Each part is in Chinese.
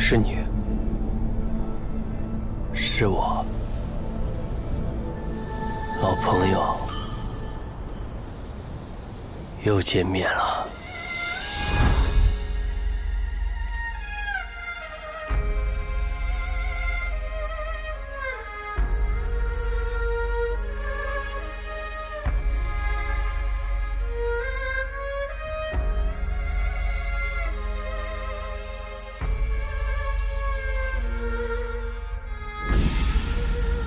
是你，是我，老朋友，又见面了。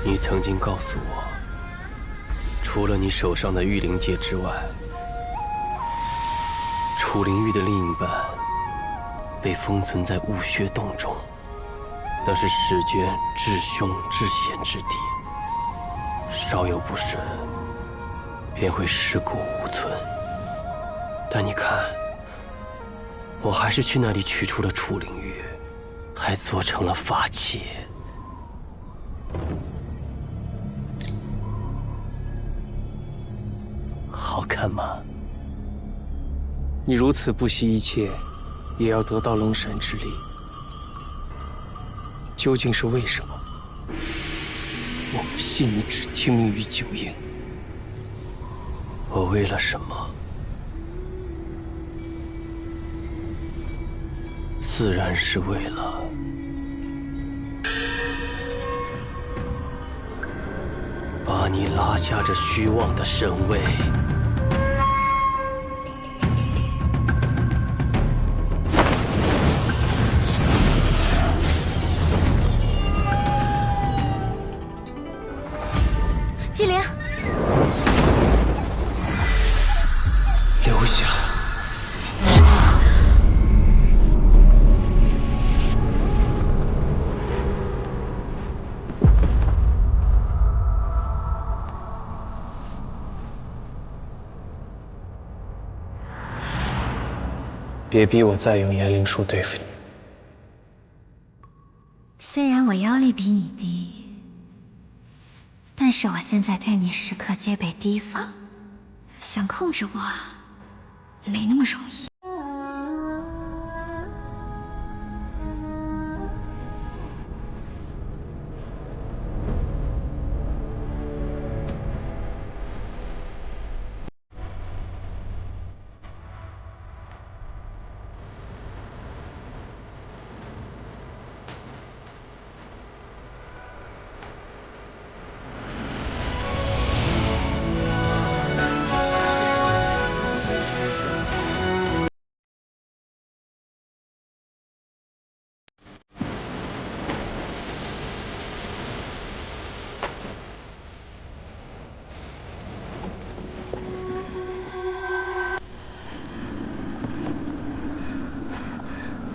你曾经告诉我，除了你手上的御灵戒之外，楚灵玉的另一半被封存在雾穴洞中，那是世间至凶至险之地，稍有不慎，便会尸骨无存。但你看，我还是去那里取出了楚灵玉，还做成了法器。好看吗？你如此不惜一切，也要得到龙山之力，究竟是为什么？我不信你只听命于九婴。我为了什么？自然是为了把你拉下这虚妄的神位。纪灵，留下。别逼我再用炎灵术对付你。虽然我妖力比你低，但是我现在对你时刻戒备提防，想控制我没那么容易。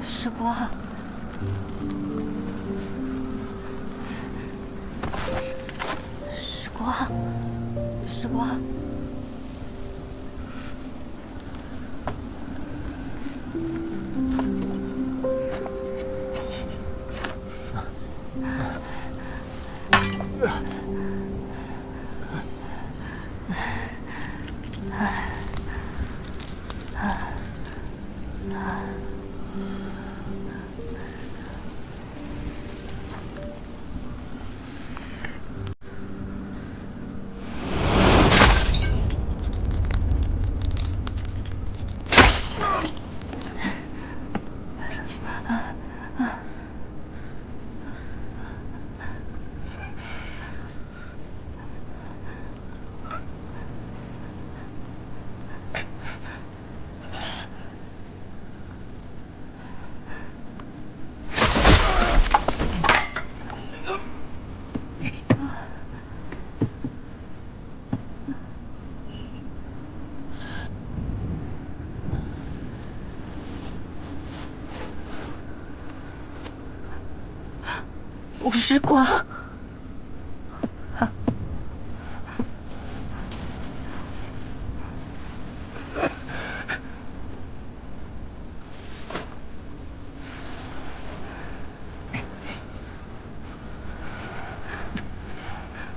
时光，时光，时光，我时光。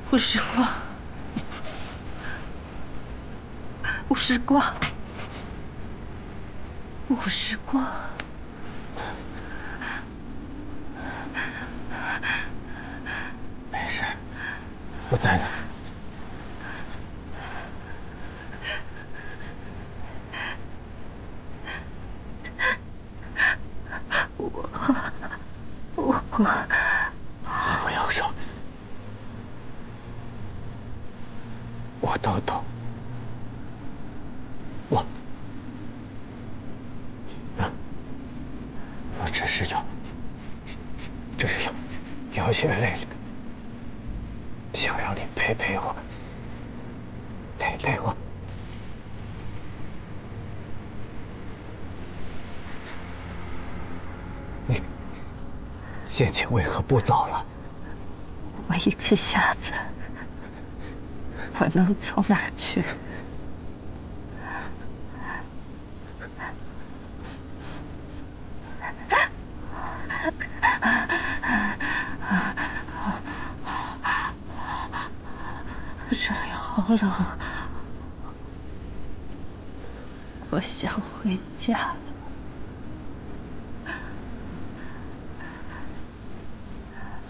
我时光，我时光，我时光。事，我在呢。我不要说，我都懂。我只是有些累了，想让你陪陪我，陪陪我。你现在为何不走了？我一个瞎子，我能走哪儿去？这里好冷，我想回家。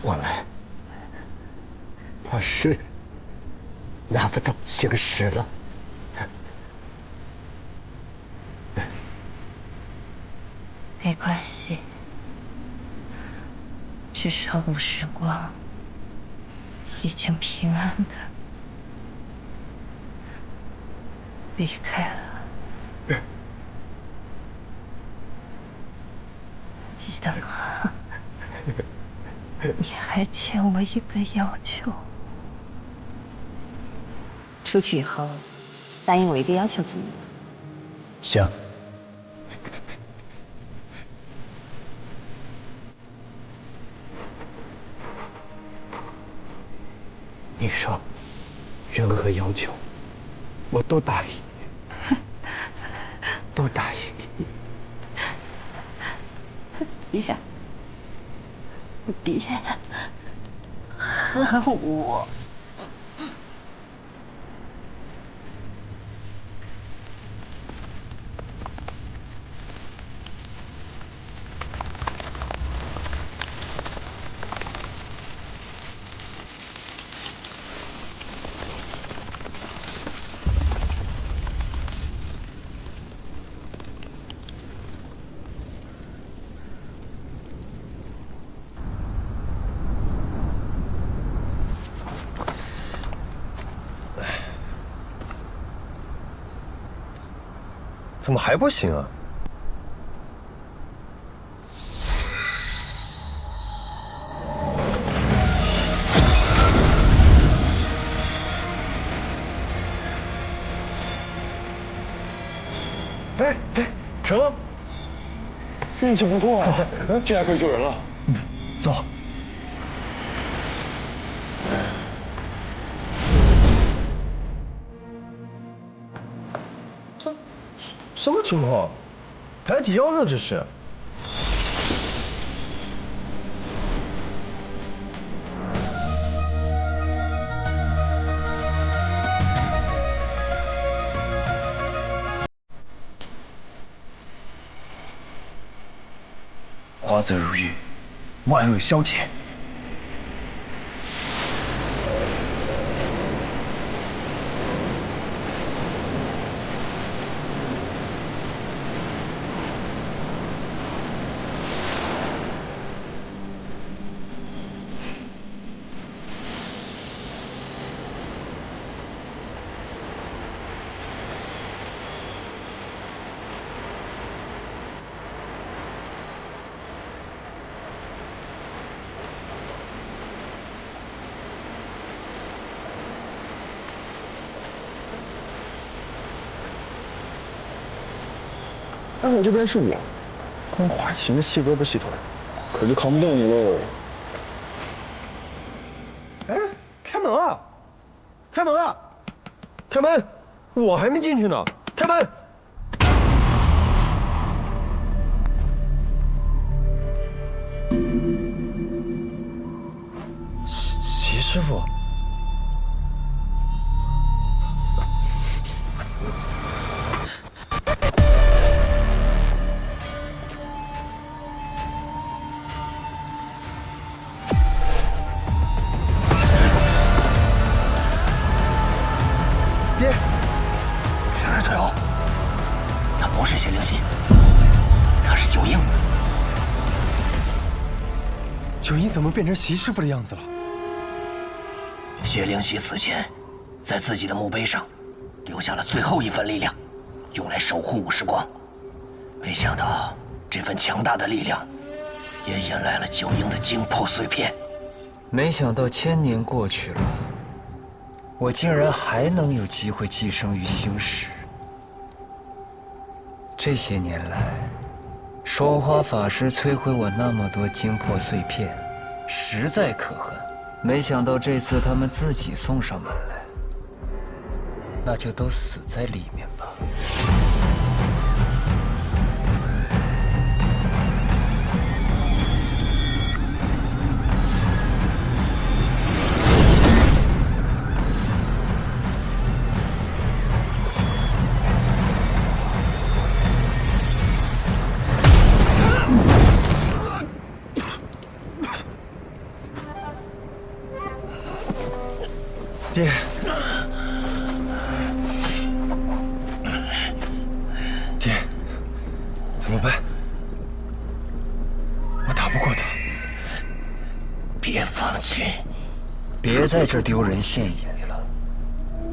我们把诗拿不动行诗了。没关系，至少武时光已经平安的离开了。记得吗？你还欠我一个要求。出去以后，答应我一个要求，怎么样？行。你说，任何要求，我都答应你，都答应你。别恨我。怎么还不行啊？哎，成，运气不错啊，这下可以救人了。走。这什么情况？抬起腰呢？这是？花泽如玉，万恶消遣。按我这边是我，光华琴细胳膊细腿，可就扛不动你喽。哎，开门啊！开门啊！开门！我还没进去呢，开门！齐师傅。是谢灵溪，他是九婴。九婴怎么变成席师傅的样子了？谢灵溪死前，在自己的墓碑上留下了最后一份力量，用来守护武时光。没想到这份强大的力量，也引来了九婴的精魄碎片。没想到1000年过去了，我竟然还能有机会寄生于星石。这些年来，双花法师摧毁我那么多精魄碎片，实在可恨。没想到这次他们自己送上门来，那就都死在里面吧。爹，爹，怎么办？我打不过他。别放弃，别在这丢人现眼了。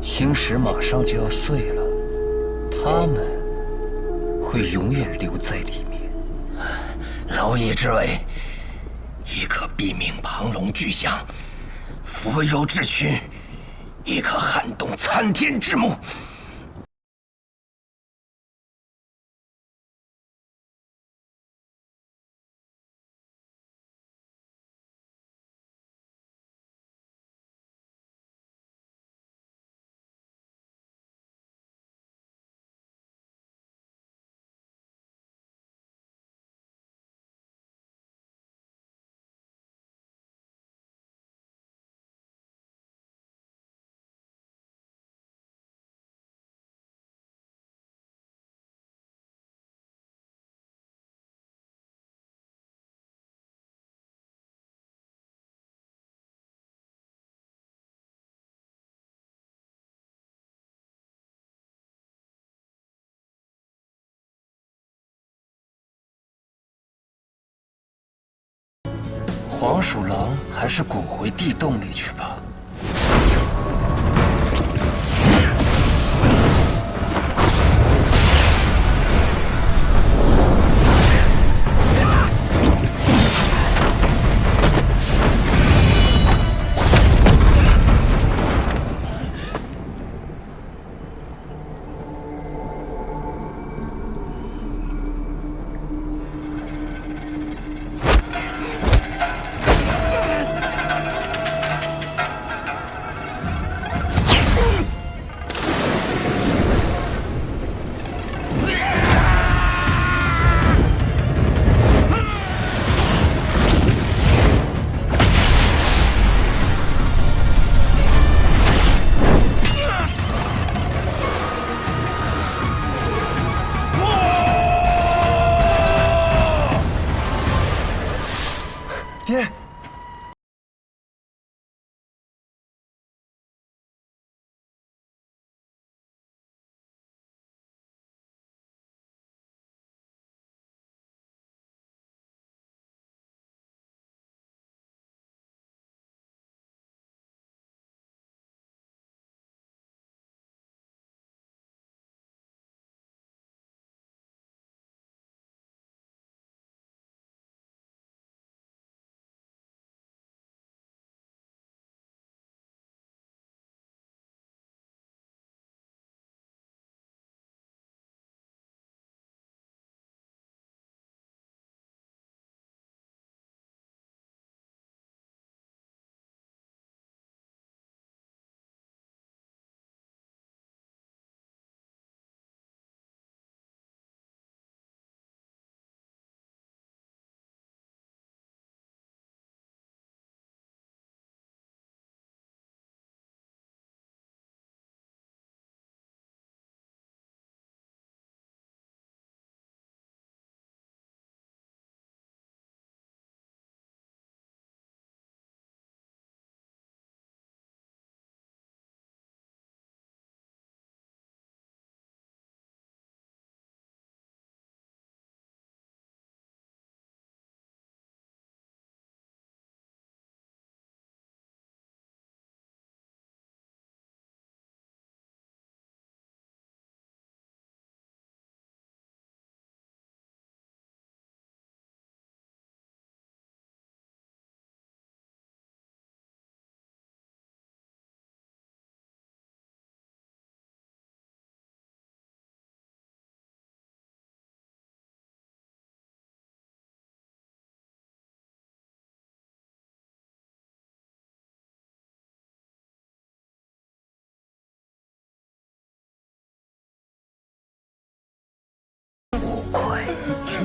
星石马上就要碎了，他们会永远留在里面。蝼蚁之尾，亦可毙命庞龙巨象；蜉蝣之躯，亦可撼动参天之木。黄鼠狼还是滚回地洞里去吧。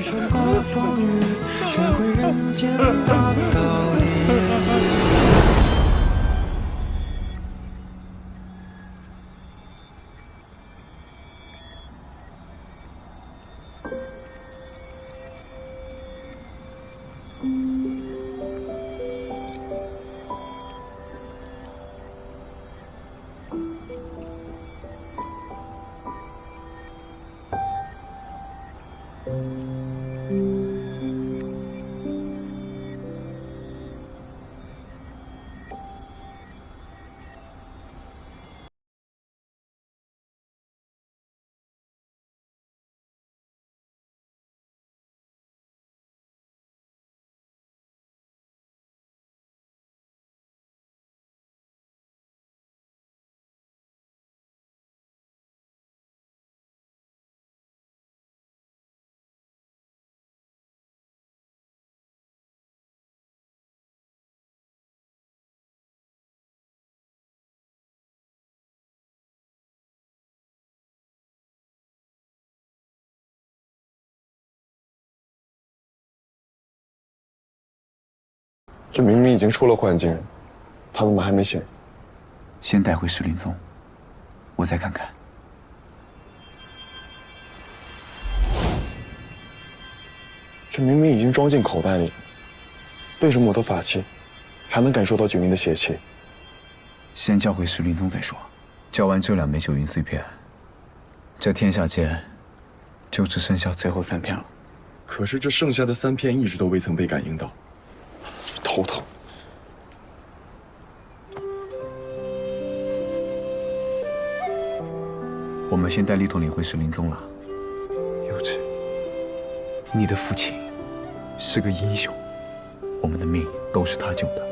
穿过风雨，学会人间的道理。这明明已经出了幻境，他怎么还没醒？先带回石林宗，我再看看。这明明已经装进口袋里了，为什么我的法器还能感受到九阴的邪气？先交回石林宗再说。交完这2枚九阴碎片，这天下间就只剩下最后3片了。可是这剩下的3片一直都未曾被感应到。头疼。我们先带力统领回石林宗了。幼稚，你的父亲是个英雄，我们的命都是他救的。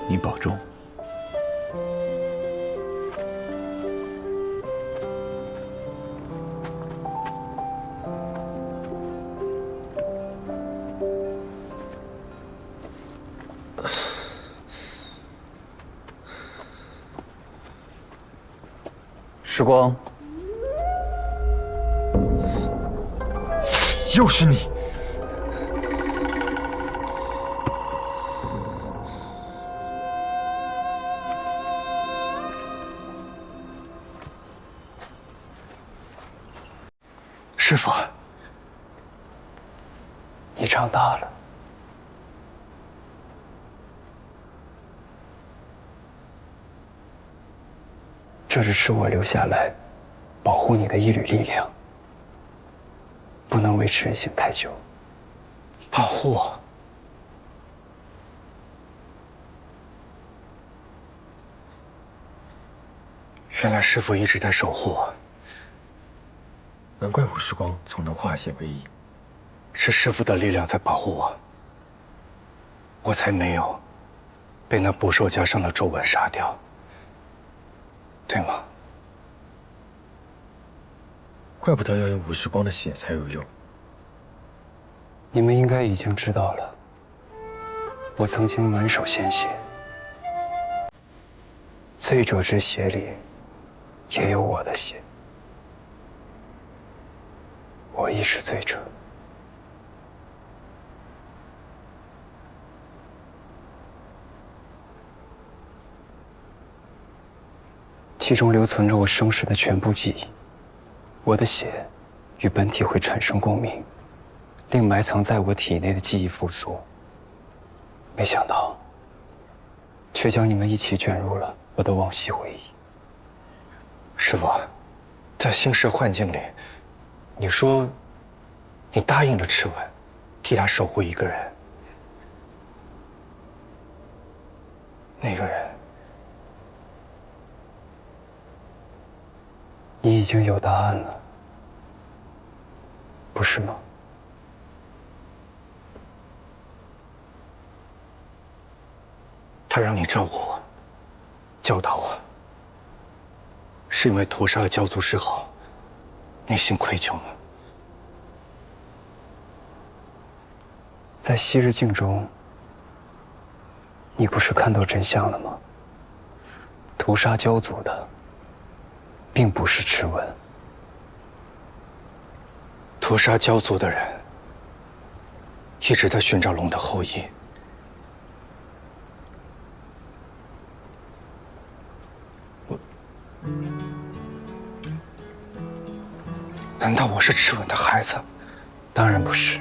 你保重。时光，又是你！师父，你长大了。这只是我留下来保护你的一缕力量，不能维持人性太久。保护我？原来师父一直在守护我，难怪武时光总能化险为夷。是师父的力量在保护我，我才没有被那捕兽夹上的皱纹杀掉。对吗？怪不得要用武时光的血才有用。你们应该已经知道了，我曾经满手鲜血，醉者之血里也有我的血，我亦是醉者。其中留存着我生时的全部记忆，我的血与本体会产生共鸣，令埋藏在我体内的记忆复苏。没想到，却将你们一起卷入了我的往昔回忆。师父，在星石幻境里，你说你答应了赤吻，替他守护一个人，那个人。你已经有答案了，不是吗？他让你照顾我，教导我，是因为屠杀了教族之后，内心愧疚吗？在昔日镜中，你不是看到真相了吗？屠杀教族的并不是赤吻，屠杀鲛族的人一直在寻找龙的后裔。难道我是赤吻的孩子？当然不是，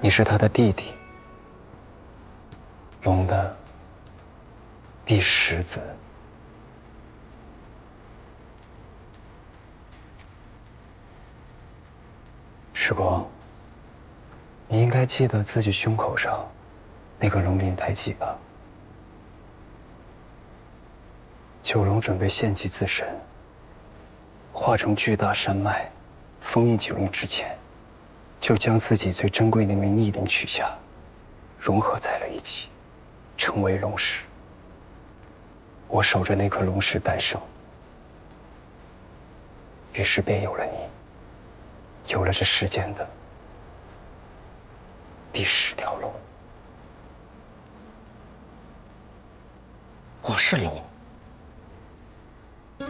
你是他的弟弟，龙的第10子。时光，你应该记得自己胸口上那个龙鳞胎记吧？九龙准备献祭自身，化成巨大山脉，封印九灵之前，就将自己最珍贵那枚逆鳞取下，融合在了一起，成为龙石。我守着那颗龙石诞生，于是便有了你，有了这世间的第10条龙。我是龙。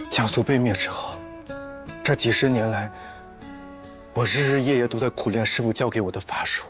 家族被灭之后，这几10年来，我日日夜夜都在苦练师父教给我的法术。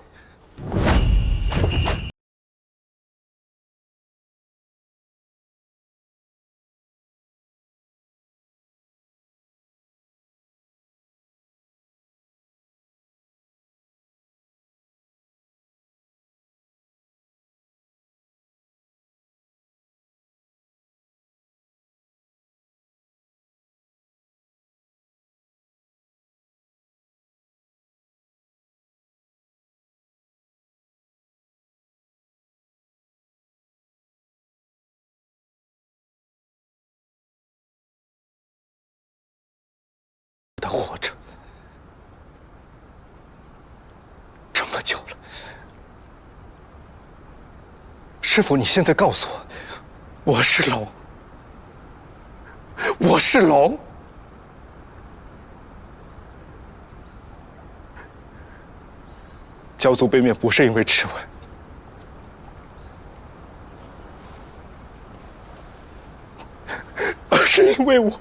他活着这么久了，师父，你现在告诉我，我是龙，我是龙。鲛族被灭不是因为赤吻，而是因为我。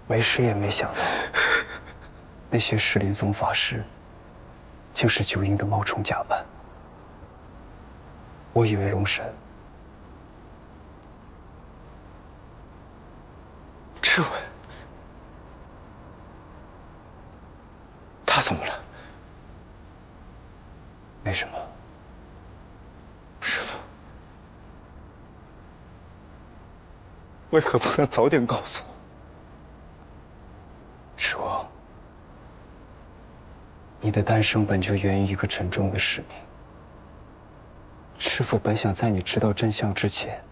为师也没想到，那些石林宗法师竟是九阴的冒充假扮。我以为龙神赤吻，他怎么了？没什么。师父，为何不能早点告诉我？时光，你的诞生本就源于一个沉重的使命。师父本想在你知道真相之前，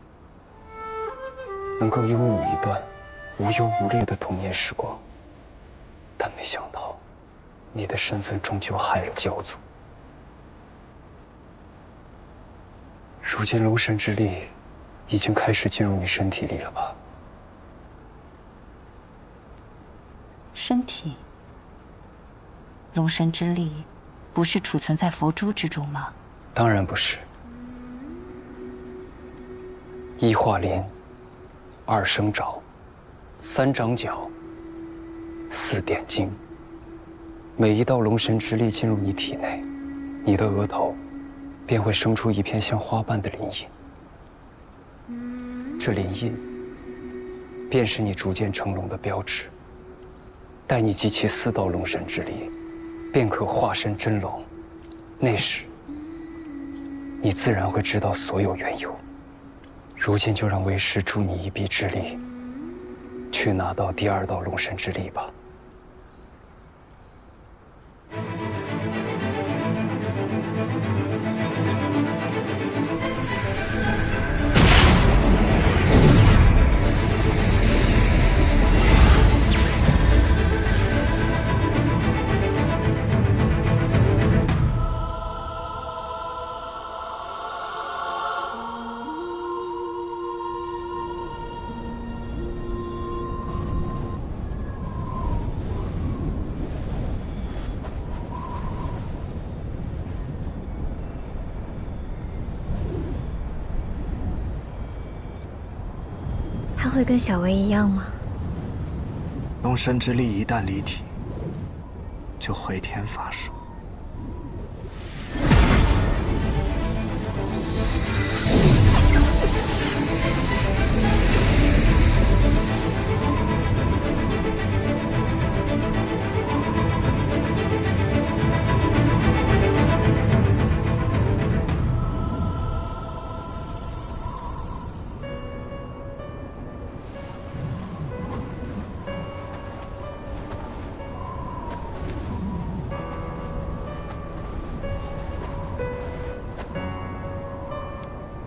能够拥有一段无忧无虑的童年时光，但没想到，你的身份终究害了鲛族。如今龙神之力已经开始进入你身体里了吧？身体，龙神之力不是储存在佛珠之中吗？当然不是。1化鳞，2生爪，3长角，4点睛。每一道龙神之力进入你体内，你的额头便会生出一片像花瓣的鳞印。这鳞印便是你逐渐成龙的标志。待你集齐4道龙神之力，便可化身真龙。那时，你自然会知道所有缘由。如今就让为师助你一臂之力，去拿到第2道龙神之力吧。会跟小薇一样吗？龙神之力一旦离体，就回天乏术。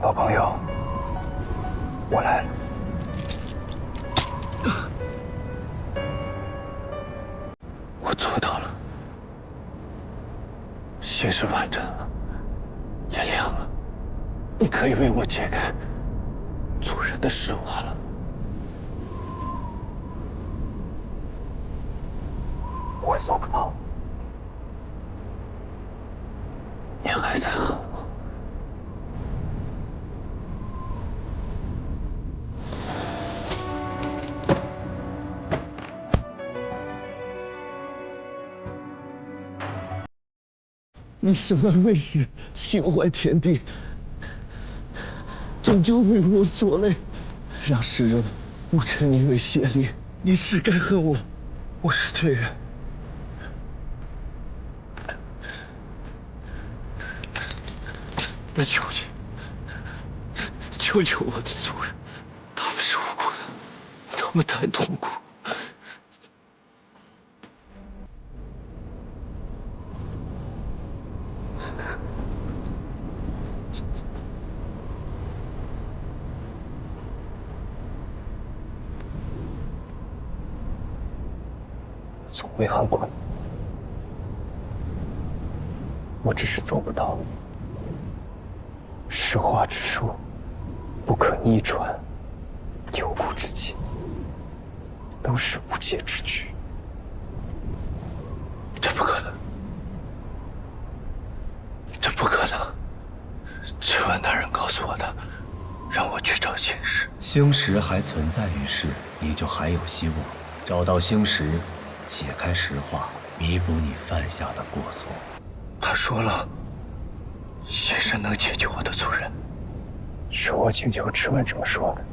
老朋友，我来了。我做到了，心是完整了，眼亮了，你可以为我解开做人的实话了。我做不到，你还在恨我。你生而为师，心怀天地，终究为我所累，让世人误称你为邪灵。你是该恨我，我是罪人。那求你，救救我的族人，他们是无辜的，他们太痛苦。从未恨过你，我只是做不到。实话直说，不可逆传，有古之今，都是无解之举。这不可能，这不可能！这位男人告诉我的，让我去找星石。星石还存在于世，你就还有希望。找到星石，解开实话，弥补你犯下的过错。他说了，星神能解救我的族人，是我请求质问这么说的。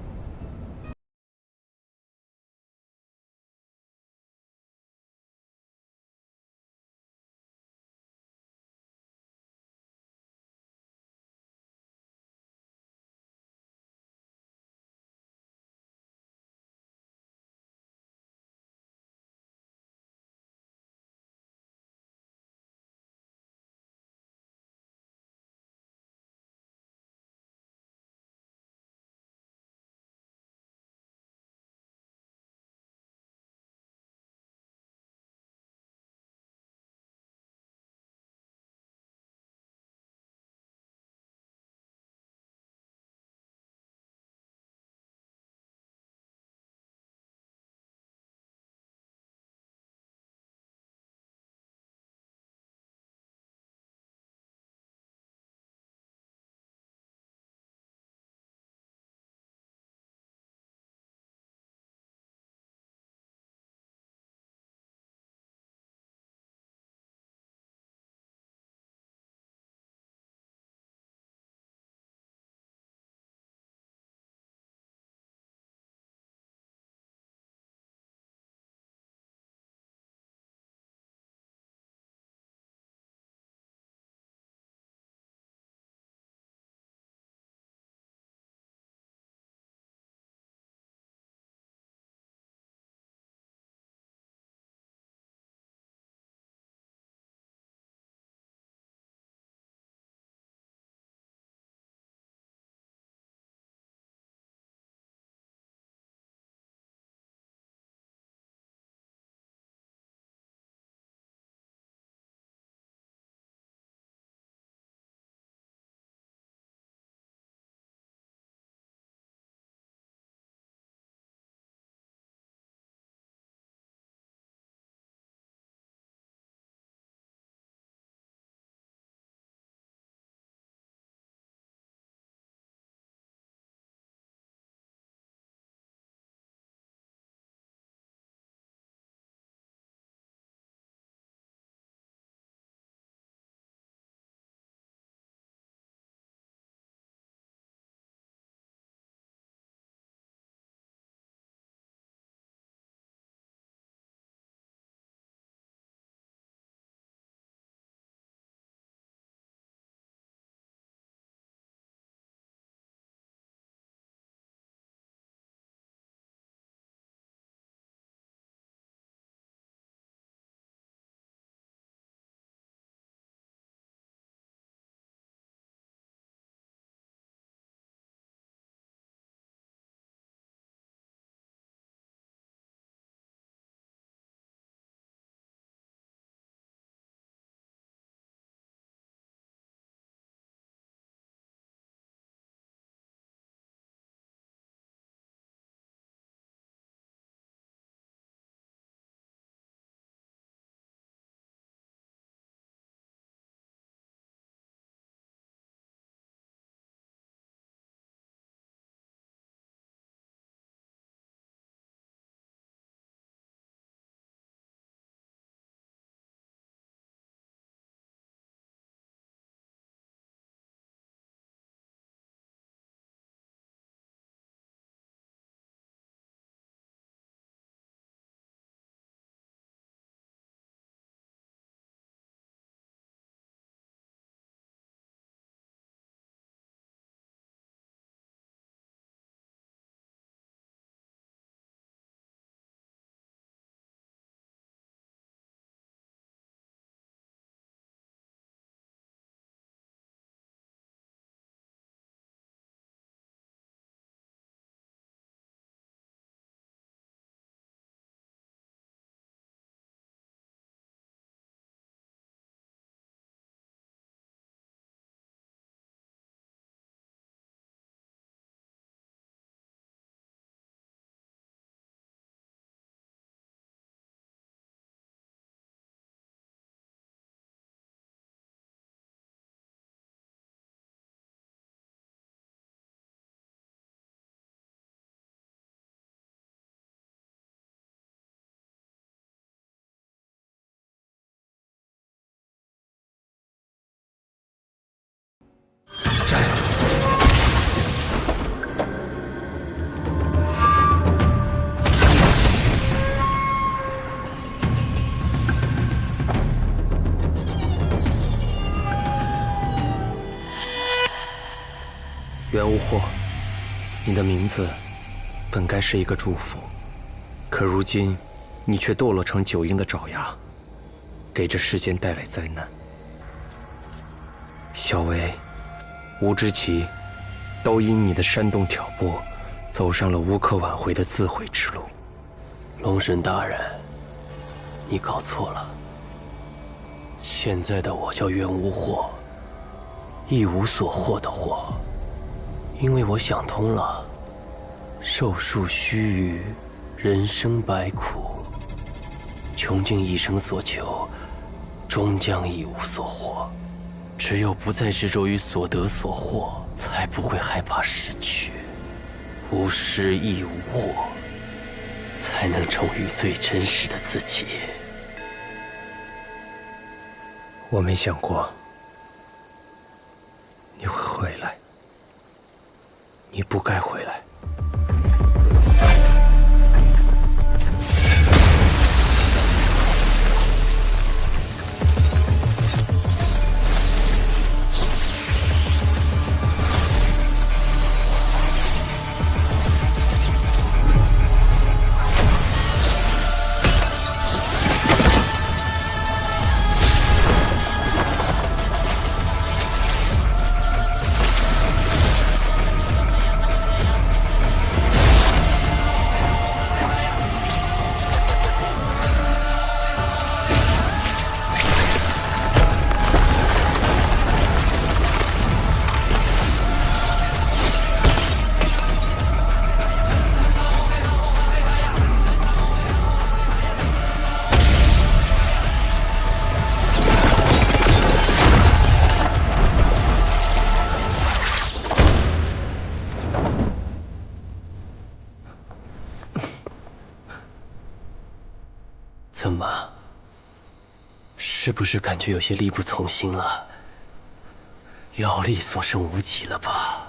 袁无惑，你的名字本该是一个祝福，可如今你却堕落成九婴的爪牙，给这世间带来灾难。小薇、吴之奇都因你的煽动挑拨，走上了无可挽回的自毁之路。龙神大人，你搞错了。现在的我叫袁无惑，一无所获的获，因为我想通了，寿数须臾，人生百苦，穷尽一生所求，终将一无所获。只有不再执着于所得所获，才不会害怕失去。无失亦无获，才能忠于最真实的自己。我没想过你会回来，你不该回来。怎么？是不是感觉有些力不从心了？妖力所剩无几了吧？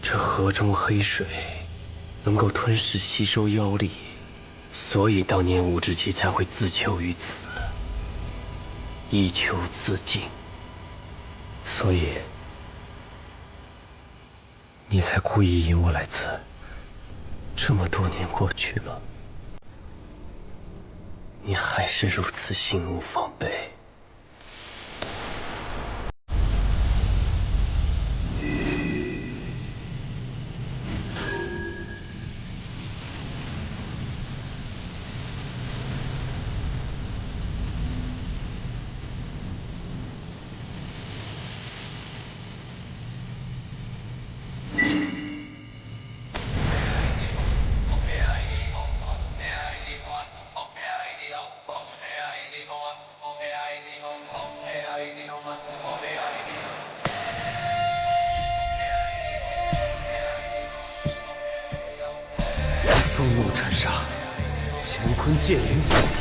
这河中黑水能够吞噬吸收妖力，所以当年武之奇才会自囚于此，以求自尽。所以你才故意引我来此。这么多年过去了，你还是如此心无防备。风怒斩杀，乾坤剑灵。